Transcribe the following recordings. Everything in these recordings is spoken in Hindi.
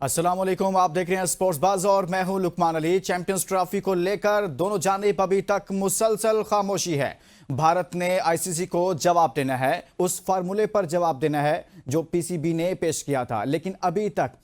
अस्सलाम वालेकुम, आप देख रहे हैं स्पोर्ट्स बाज़ और मैं हूं लुकमान अली। चैंपियंस ट्रॉफी को लेकर दोनों जानिब अभी तक मुसलसल खामोशी है। भारत ने आईसीसी को जवाब देना है, उस फार्मूले पर जवाब देना है जो पीसीबी ने पेश किया था, लेकिन अभी तक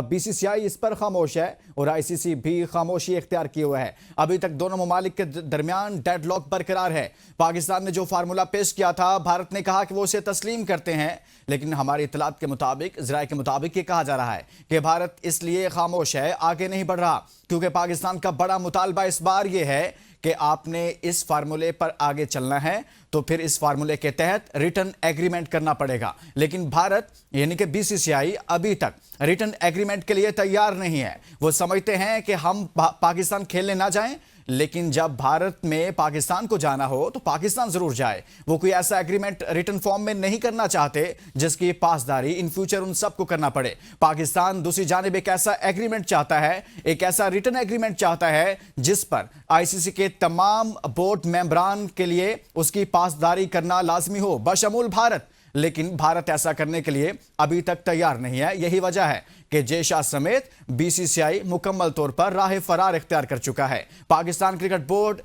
बीसीसीआई इस पर खामोश है और आईसीसी भी खामोशी इख्तियार किए हुए है। अभी तक दोनों ममालिक के दरमियान डेडलॉक बरकरार है। पाकिस्तान ने जो फार्मूला पेश किया था, भारत ने कहा कि वो उसे तस्लीम करते हैं, लेकिन हमारी इत्तलात के मुताबिक, ज़राए के मुताबिक ये कहा जा रहा है कि भारत इसलिए खामोश है, आगे नहीं बढ़ रहा, क्योंकि पाकिस्तान का बड़ा मुतालबा इस बार ये है कि आपने इस फार्मूले पर आगे चलना है तो फिर इस फार्मूले के तहत रिटर्न एग्रीमेंट करना पड़ेगा। लेकिन भारत यानी कि बीसीसीआई अभी तक रिटर्न एग्रीमेंट के लिए तैयार नहीं है। वो समझते हैं कि हम पाकिस्तान खेलने ना जाएं, लेकिन जब भारत में पाकिस्तान को जाना हो तो पाकिस्तान जरूर जाए। वो कोई ऐसा एग्रीमेंट रिटर्न फॉर्म में नहीं करना चाहते जिसकी पासदारी इन फ्यूचर उन सबको करना पड़े। पाकिस्तान दूसरी जानिब एक ऐसा एग्रीमेंट चाहता है, एक ऐसा रिटर्न एग्रीमेंट चाहता है जिस पर आईसीसी के तमाम बोर्ड मेंबरान के लिए उसकी पासदारी करना लाजमी हो, बशमूल भारत। लेकिन भारत ऐसा करने के लिए अभी तक तैयार नहीं है। यही वजह है कि जेशा समेत बीसीसीआई मुकम्मल तौर पर राह फरार इख्तियार कर चुका है। पाकिस्तान क्रिकेट बोर्ड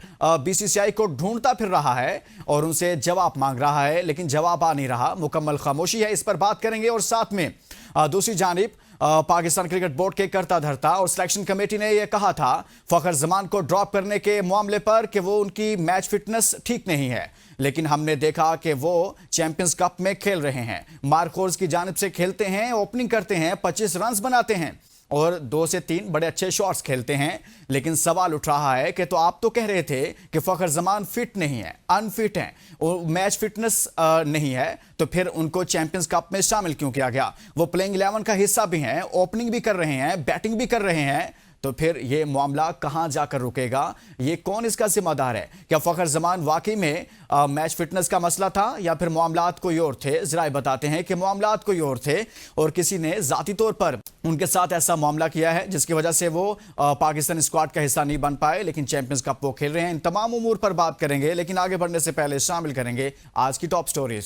बीसीसीआई को ढूंढता फिर रहा है और उनसे जवाब मांग रहा है, लेकिन जवाब आ नहीं रहा। मुकम्मल खामोशी है, इस पर बात करेंगे। और साथ में दूसरी जानिब पाकिस्तान क्रिकेट बोर्ड के करता धरता और सिलेक्शन कमेटी ने यह कहा था फखर जमान को ड्रॉप करने के मामले पर कि वो उनकी मैच फिटनेस ठीक नहीं है, लेकिन हमने देखा कि वो चैंपियंस कप में खेल रहे हैं, मार्कोर्स की जानिब से खेलते हैं, ओपनिंग करते हैं, 25 रन बनाते हैं और 2 से 3 बड़े अच्छे शॉट्स खेलते हैं। लेकिन सवाल उठ रहा है कि तो आप तो कह रहे थे कि फखर जमान फिट नहीं है, अनफिट है और मैच फिटनेस नहीं है, तो फिर उनको चैंपियंस कप में शामिल क्यों किया गया? वो प्लेइंग 11 का हिस्सा भी हैं, ओपनिंग भी कर रहे हैं, बैटिंग भी कर रहे हैं, तो फिर ये मामला कहां जाकर रुकेगा? ये कौन इसका जिम्मेदार है? क्या फखर जमान वाकई में मैच फिटनेस का मसला था या फिर मामलात कोई और थे? ज़राए बताते हैं कि मामलात कोई और थे और किसी ने जाती तौर पर उनके साथ ऐसा मामला किया है जिसकी वजह से वो पाकिस्तान स्क्वाड का हिस्सा नहीं बन पाए, लेकिन चैंपियंस कप वो खेल रहे हैं। इन तमाम उमूर पर बात करेंगे, लेकिन आगे बढ़ने से पहले शामिल करेंगे आज की टॉप स्टोरीज।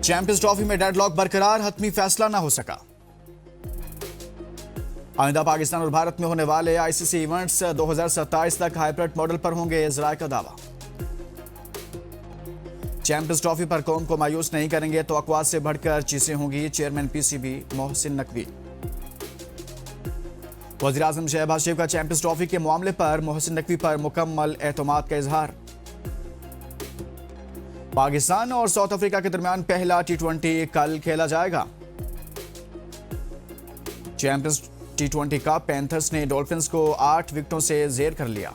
चैंपियंस ट्रॉफी में डेडलॉक बरकरार, हतमी फैसला ना हो सका। आइंदा पाकिस्तान और भारत में होने वाले आईसीसी इवेंट्स 2027 तक हाइब्रिड मॉडल पर होंगे, ज़राए का दावा। चैंपियंस ट्रॉफी पर कौम को मायूस नहीं करेंगे तो अक़वाद से बढ़कर चीजें होंगी, चेयरमैन पीसीबी मोहसिन नकवी। वज़ीर आज़म शहबाज शरीफ का चैंपियंस ट्रॉफी के मामले पर मोहसिन नकवी पर मुकम्मल एतमाद का इजहार। पाकिस्तान और साउथ अफ्रीका के दरमियान पहला T20 कल खेला जाएगा। चैंपियंस T20 का पैंथर्स ने डॉल्फिन्स को 8 विकेटों से जेर कर लिया।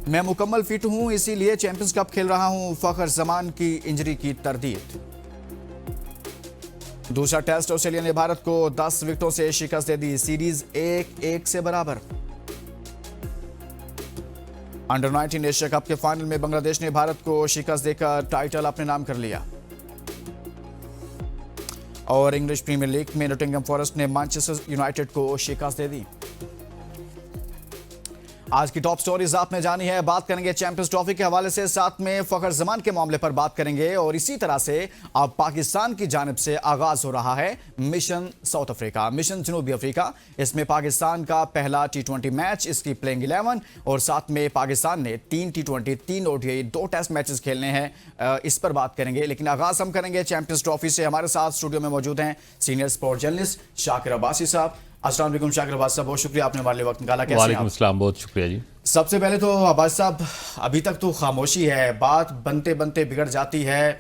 मैं मुकम्मल फिट हूं, इसीलिए चैंपियंस कप खेल रहा हूं, फखर जमान की इंजरी की तरदीद। दूसरा टेस्ट ऑस्ट्रेलिया ने भारत को 10 विकेटों से शिकस्त दे दी, सीरीज 1-1 से बराबर। अंडर 19 एशिया कप के फाइनल में बांग्लादेश ने भारत को शिकस्त देकर टाइटल अपने नाम कर लिया। और इंग्लिश प्रीमियर लीग में नॉटिंघम फॉरेस्ट ने मैनचेस्टर यूनाइटेड को शिकस्त दे दी। आज की टॉप स्टोरीज आपने जानी है। बात करेंगे चैंपियंस ट्रॉफी के हवाले से, साथ में फखर जमान के मामले पर बात करेंगे और इसी तरह से अब पाकिस्तान की जानिब से आगाज हो रहा है मिशन साउथ अफ्रीका, मिशन जनूबी अफ्रीका। इसमें पाकिस्तान का पहला T20 मैच, इसकी प्लेइंग 11 और साथ में पाकिस्तान ने 3 T20, 3 ODI, 2 टेस्ट मैचेस खेलने हैं, इस पर बात करेंगे। लेकिन आगाज हम करेंगे चैंपियंस ट्रॉफी से। हमारे साथ स्टूडियो में मौजूद हैं senior sport journalist Shakir Abbasi साहब। अस्सलाम वालेकुम शाकिर अब्बासी साहब, बहुत शुक्रिया आपने हमारे लिए वक्त निकाला। कैसे हैं आप? वालेकुम अस्सलाम, बहुत शुक्रिया जी। सबसे पहले तो अब्बासी साहब, अभी तक तो खामोशी है, बात बनते बनते बिगड़ जाती है,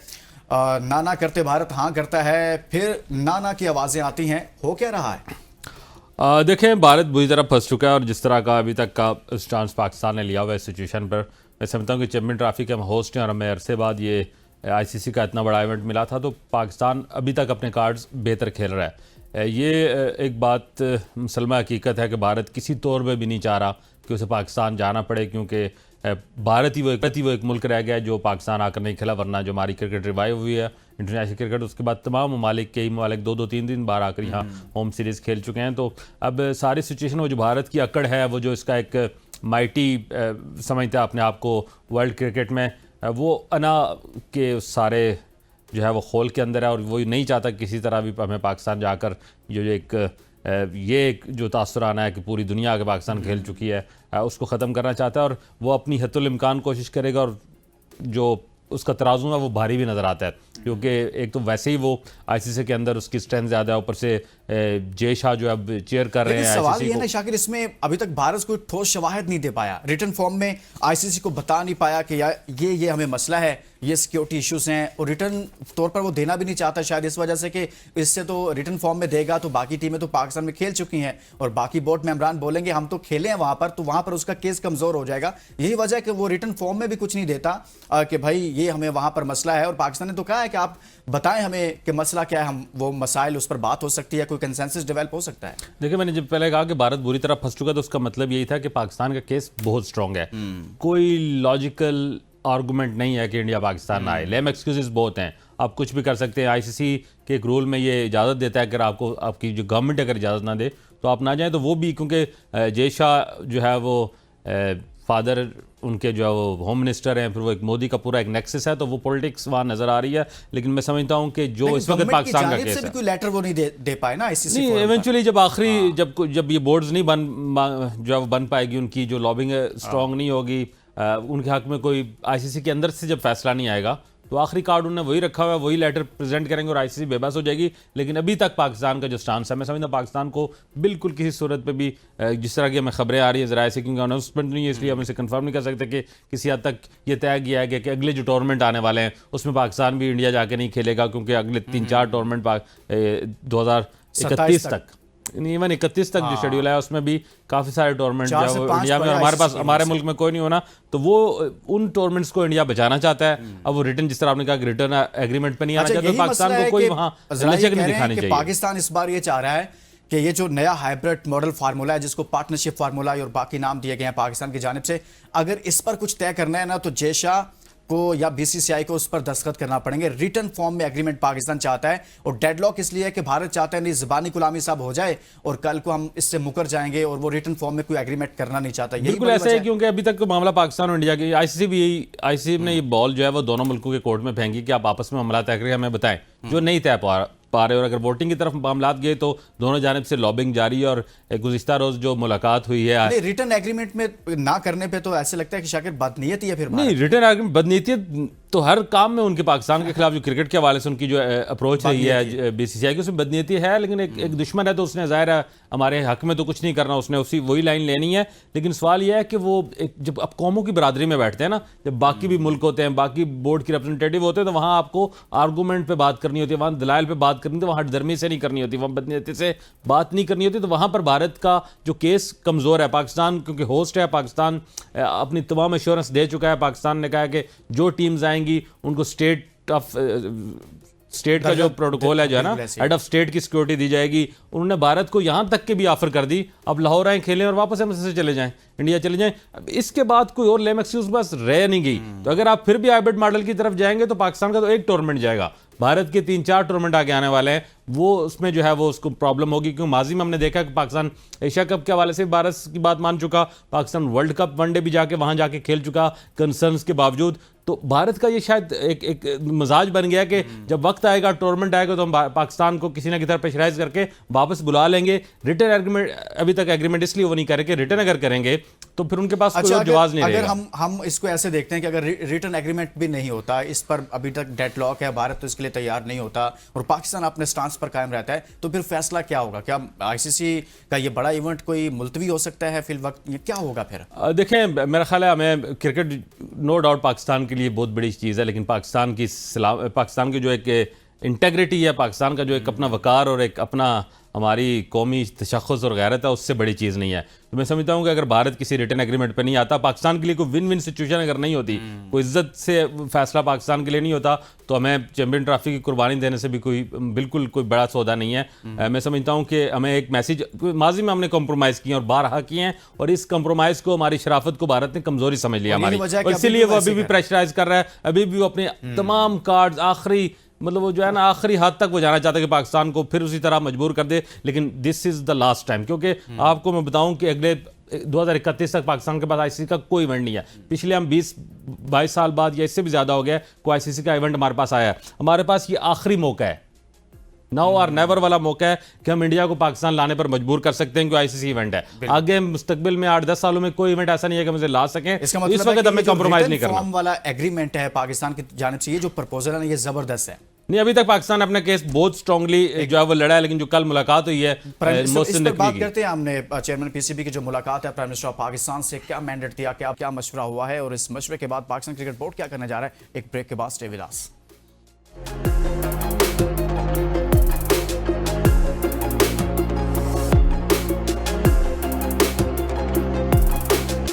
नाना करते भारत हाँ करता है, फिर नाना की आवाज़ें आती हैं, हो क्या रहा है? देखें, भारत बुरी तरह फंस चुका है और जिस तरह का अभी तक का स्टांस पाकिस्तान ने लिया हुआ है सिचुएशन पर, मैं समझता हूँ कि चैंपियन ट्रॉफी के हम होस्ट हैं और हमें अरसे बाद ये आईसीसी का इतना बड़ा इवेंट मिला था, तो पाकिस्तान अभी तक अपने कार्ड्स बेहतर खेल रहा है। ये एक बात मुसलमा हकीकत है कि भारत किसी तौर पे भी नहीं चाह रहा कि उसे पाकिस्तान जाना पड़े, क्योंकि भारत ही वो एक मुल्क रह गया है जो पाकिस्तान आकर नहीं खेला, वरना जो हमारी क्रिकेट रिवाइव हुई है इंटरनेशनल क्रिकेट, उसके बाद तमाम ममालिक, कई ममालिक 2-2 3 बार आकर यहाँ होम सीरीज़ खेल चुके हैं। तो अब सारी सिचुएशन, वो जो भारत की अकड़ है, वो जो इसका एक माइटी समझता है अपने आप को वर्ल्ड क्रिकेट में, वो अना के सारे जो है वो खोल के अंदर है और वो नहीं चाहता किसी तरह भी हमें पाकिस्तान जाकर ये एक जो तासुर आना है कि पूरी दुनिया आगे पाकिस्तान खेल चुकी है, उसको ख़त्म करना चाहता है और वो अपनी हद्दुल इम्कान कोशिश करेगा। और जो उसका तराजू है वो भारी भी नज़र आता है, क्योंकि एक तो वैसे ही वो आईसीसी के अंदर उसकी स्ट्रेंथ ज़्यादा है, ऊपर से जय शाह जो अब चेयर कर रहे हैं सवाल ये ना शाकिर, इसमें अभी तक भारत कोई ठोस शवाहिद नहीं दे पाया, रिटर्न फॉर्म में आईसीसी को बता नहीं पाया कि यार ये हमें मसला है, ये सिक्योरिटी इश्यूज हैं, और रिटर्न तौर पर वो देना भी नहीं चाहता, शायद इस वजह से कि इससे तो रिटर्न फॉर्म में देगा तो बाकी टीमें तो पाकिस्तान में खेल चुकी हैं और बाकी बोर्ड मेंबरान बोलेंगे हम तो खेले हैं वहां पर, तो वहां पर उसका केस कमजोर हो जाएगा। यही वजह है कि वो रिटर्न फॉर्म में भी कुछ नहीं देता कि भाई ये हमें वहां पर मसला है, और पाकिस्तान ने तो कहा है कि आप बताएं हमें कि मसला क्या है, हम वो मसाइल उस पर बात हो सकती है, कोई कंसेंसस डेवलप हो सकता है। देखिए, मैंने जब पहले कहा कि भारत बुरी तरह फंस चुका, तो उसका मतलब यही था कि पाकिस्तान का केस बहुत स्ट्रांग है, कोई लॉजिकल आर्गूमेंट नहीं है कि इंडिया पाकिस्तान आए। लेम एक्सक्यूजेस बहुत हैं, आप कुछ भी कर सकते हैं। आईसीसी के एक रूल में ये इजाज़त देता है कि अगर आपको आपकी जो गवर्नमेंट अगर इजाज़त ना दे तो आप ना जाएं, तो वो भी क्योंकि जय शाह जो है वो फादर उनके जो है वो होम मिनिस्टर हैं, फिर वो एक मोदी का पूरा एक नेक्सस है, तो वो पॉलिटिक्स वहाँ नजर आ रही है। लेकिन मैं समझता हूँ कि जो इस वक्त पाकिस्तान का केस है, कोई लेटर वो नहीं दे पाए ना आईसीसी नहीं, इवेंचुअली जब आखिरी जब ये बोर्ड्स नहीं जो है वो बन पाएगी, उनकी जो लॉबिंग स्ट्रांग नहीं होगी, उनके हक में कोई आईसीसी के अंदर से जब फैसला नहीं आएगा, तो आखिरी कार्ड उन्होंने वही रखा हुआ है, वही लेटर प्रेजेंट करेंगे और आईसीसी बेबस हो जाएगी। लेकिन अभी तक पाकिस्तान का जो स्टांस है, मैं समझता हूँ पाकिस्तान को बिल्कुल किसी सूरत पे भी, जिस तरह की हमें खबरें आ रही है ज़राए से, क्योंकि अनाउंसमेंट नहीं है इसलिए हम इसे कंफर्म नहीं कर सकते कि किसी हद तक ये तय किया गया कि अगले जो टूर्नामेंट आने वाले हैं उसमें पाकिस्तान भी इंडिया जाके नहीं खेलेगा, क्योंकि अगले 3-4 टूर्नामेंट 2031 तक, इवन 31 तक जो शेड्यूल है उसमें भी काफ़ी सारे टूर्नामेंट जो है वो इंडिया में, हमारे मुल्क में कोई नहीं होना, तो वो उन टूर्नामेंट्स को इंडिया बचाना चाहता है। अब वो रिटर्न, जिस तरह आपने कहा कि रिटर्न एग्रीमेंट पे नहीं आना चाहता, तो पाकिस्तान को कोई वहाँ लचक नहीं दिखानी चाहिए। पाकिस्तान इस बार ये चाह रहा है कि ये जो नया हाइब्रिड मॉडल फार्मूला है, जिसको पार्टनरशिप फार्मूला और बाकी नाम दिए गए हैं पाकिस्तान की जानिब से, अगर इस पर कुछ तय करना है ना, तो जय शाह को या बीसीसीआई को उस पर दस्तखत करना पड़ेंगे। रिटर्न फॉर्म में एग्रीमेंट पाकिस्तान चाहता है, और डेडलॉक इसलिए है कि भारत चाहता है नहीं ज़बानी गुलामी सब हो जाए और कल को हम इससे मुकर जाएंगे, और वो रिटर्न फॉर्म में कोई एग्रीमेंट करना नहीं चाहता। बिल्कुल ऐसा है, क्योंकि अभी तक मामला पाकिस्तान और इंडिया की, आईसीसी ने ये बॉल जो है वो दोनों मुल्कों के कोर्ट में फेंकी कि आप आपस में मामला तय करके हमें बताएं, जो नहीं तय पा रहे। और अगर वोटिंग की तरफ मामलात गए तो दोनों जानिब से लॉबिंग जारी है, और गुज़िश्ता रोज जो मुलाकात हुई है, रिटर्न एग्रीमेंट में ना करने पे तो ऐसे लगता है कि शाकिर बदनीयती है। फिर नहीं, रिटर्न एग्रीमेंट बदनीयत तो हर काम में उनके पाकिस्तान के खिलाफ जो क्रिकेट के हवाले से उनकी जो अप्रोच रही है बीसीसीआई की, उसमें बदनीयती है। लेकिन एक दुश्मन है तो उसने ज़ाहिर है हमारे हक में तो कुछ नहीं करना, उसने वही लाइन लेनी है। लेकिन सवाल यह है कि वो जब आप कौमों की बरादरी में बैठते हैं ना, जब बाकी भी मुल्क होते हैं, बाकी बोर्ड के रिप्रेजेंटेटिव होते हैं, तो वहाँ आपको आर्गूमेंट पे बात करनी होती है, वहाँ दलाइल पे बात करनी होती है, वहाँ हठधर्मी से नहीं करनी होती, वहाँ बदनीयती से बात नहीं करनी होती। तो वहाँ पर भारत का जो केस कमज़ोर है, पाकिस्तान क्योंकि होस्ट है, पाकिस्तान अपनी तमाम एश्योरेंस दे चुका है। पाकिस्तान ने कहा है कि जो टीम्स आएंगी उनको स्टेट का जो प्रोटोकॉल है जो है ना, हेड ऑफ स्टेट की सिक्योरिटी दी जाएगी। उन्होंने भारत को यहां तक के भी ऑफर कर दी, अब लाहौर आए खेलें और वापस हम से चले जाएं, इंडिया चले जाएं। इसके बाद कोई और लेम एक्सक्यूज बस रह नहीं गई। तो अगर आप फिर भी हाइब्रिड मॉडल की तरफ जाएंगे तो पाकिस्तान का तो एक टूर्नामेंट जाएगा, भारत के 3-4 टूर्नामेंट आगे आने वाले हैं, वो उसमें जो है वो उसको प्रॉब्लम होगी। क्योंकि माजी में हमने देखा कि पाकिस्तान एशिया कप के हवाले से भारत की बात मान चुका, पाकिस्तान वर्ल्ड कप वनडे भी जाके वहां जाके खेल चुका कंसर्न्स के बावजूद। तो भारत का ये शायद एक मिजाज बन गया कि जब वक्त आएगा, टूर्नामेंट आएगा, तो हम पाकिस्तान को किसी ना किसी तरह प्रेशराइज करके वापस बुला लेंगे। रिटर्न एग्रीमेंट, अभी तक एग्रीमेंट इसलिए वो नहीं करे कि रिटर्न अगर करेंगे तो फिर उनके पास कोई जवाब नहीं रहेगा। अगर हम इसको ऐसे देखते हैं कि अगर रिटर्न एग्रीमेंट भी नहीं होता, इस पर अभी तक डेडलॉक है, भारत तो इसके लिए तैयार नहीं होता और पाकिस्तान अपने स्टांस पर कायम रहता है, तो फिर फैसला क्या होगा? क्या आईसीसी का ये बड़ा इवेंट कोई मुलतवी हो सकता है फिल वक्त? ये क्या होगा फिर? देखें, मेरा ख्याल है हमें क्रिकेट नो डाउट पाकिस्तान के लिए बहुत बड़ी चीज़ है, लेकिन पाकिस्तान की जो एक इंटेग्रिटी है, पाकिस्तान का जो एक अपना वकार और एक अपना हमारी कौमी तशख़्ख़ुस और गैरत है, उससे बड़ी चीज़ नहीं है। तो मैं समझता हूँ कि अगर भारत किसी रिटर्न एग्रीमेंट पर नहीं आता, पाकिस्तान के लिए कोई विन विन सिचुएशन अगर नहीं होती, कोई इज्जत से फैसला पाकिस्तान के लिए नहीं होता, तो हमें चैंपियन ट्रॉफी की कुर्बानी देने से भी बिल्कुल कोई बड़ा सौदा नहीं है। मैं समझता हूँ कि हमें एक मैसेज, माजी में हमने कॉम्प्रोमाइज़ किए और बारहा किए हैं, और इस कॉम्प्रोमाइज़ को, हमारी शराफत को भारत ने कमज़ोरी समझ लिया हमारी, और इसीलिए वो अभी भी प्रेशराइज कर रहा है, अभी भी वो अपने तमाम कार्ड्स आखिरी, मतलब वो जो है ना आखिरी हाथ तक वो जाना चाहता है कि पाकिस्तान को फिर उसी तरह मजबूर कर दे। लेकिन this is the last time, क्योंकि आपको मैं बताऊं कि अगले 2031 तक पाकिस्तान के पास आईसीसी का कोई इवेंट नहीं है। पिछले हम 20-22 साल बाद या इससे भी ज़्यादा हो गया कोई आईसीसी का इवेंट हमारे पास आया है। हमारे पास ये आखिरी मौका है, नाउ और नेवर वाला मौका है कि हम इंडिया को पाकिस्तान लाने पर मजबूर कर सकते हैं, क्योंकि आईसीसी इवेंट है। आगे मुस्तकबिल में 8-10 सालों में कोई इवेंट ऐसा नहीं है कि मुझे ला सकें। इसका मतलब इस वक्त हमें कंप्रोमाइज नहीं करना। फॉर्म वाला एग्रीमेंट है पाकिस्तान की जानिब से, ये जो प्रपोजल है ये जबरदस्त है। नहीं, अभी तक पाकिस्तान ने अपना केस बहुत स्ट्रांगली जो है वो लड़ा है, लेकिन जो कल मुलाकात हुई है इस पर बात करते हैं। हमने चेयरमैन पीसीबी की जो मुलाकात है प्राइम मिनिस्टर ऑफ पाकिस्तान से, क्या मैंडेट दिया, क्या मशवरा हुआ है, और इस मशवरे के बाद पाकिस्तान क्रिकेट बोर्ड क्या करने जा रहा है। एक ब्रेक के बाद स्टे विद अस।